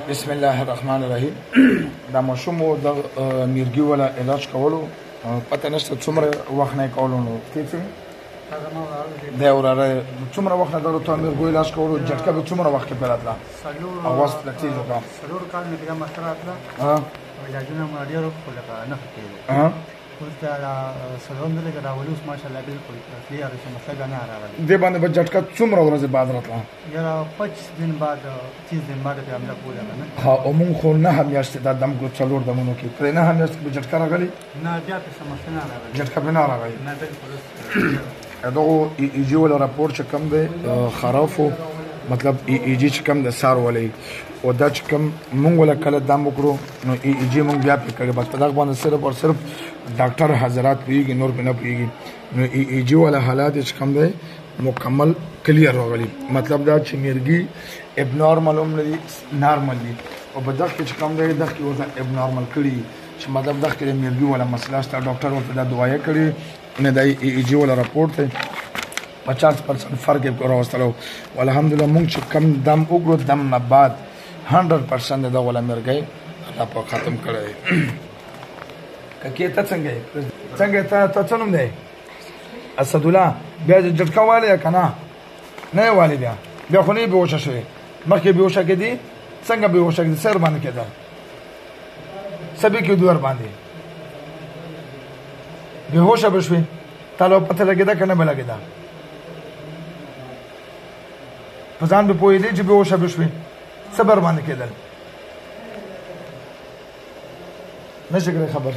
بسم الله الرحمن الرحیم. دا ماشوم د میرګي ولا علاج کولو پته نشته څومره وخت نه کولو نو کیڅ دا وراره څومره وخت نه ته میرګي علاج کولو جټکه به څومره وخت کې پیراتلا اواز لټیږي کا سلور کال می پیغام مستراتلا ها علاجونه ما ډیرو کوله نه کېږي ها اوس دا سلون دلته دا ولوس ماشاءالله بالکل کلیئر شي مسله نه راغلی دې باندې به جټکه څومره ورځې بعد راتلا یا 25 دن بعد 30 دن بعد به عمله کوله نه ها عموم خو نه هم یاشته دا دم ګو څلور دمونو کې پر نه هم یاشته به جټکه راغلی نه بیا په سمسته نه راغلی جټکه به نه راغلی نه بالکل دغه ایجی ولا راپور چې کم دی خرافو مطلب ایجی چې کم د سار ولې او دا چې کم مونږ ولا کله دم وکړو نو ایجی مونږ بیا په کړي بس په دغه باندې صرف او صرف ډاکټر حضرات پیږي نور نه پیږي نو ایجی ولا حالات چې کم دی مکمل کلیر راغلي مطلب دا چې میرګي اب نارمل عمر دي نارمل دي او په دغه چې کم دی دغه وزن اب نارمل کړي چې مطلب دغه کې میرګي ولا مسله ست ډاکټر ورته دا دوايي کړي نه دی ایجی ولا راپورټ 50% فرق یې راوستلو والحمدلله مونږ چې کم دم وګړو دم نه بعد 100% دا ولا مرګي الله په ختم کړی ککې ته څنګه ته څنګه دی اسد الله بیا جټکا والے کنه نه والے بیا خو نه به وشه شوی مخکې به وشه کې دي څنګه به وشه کې سر باندې کېده سبي کې دوار باندې به هوشه بشوي تاسو پته لګیدا کنه به لګیدا پزان به پوي دي چې به وشه بشوي صبر باندې کېدل نشي خبر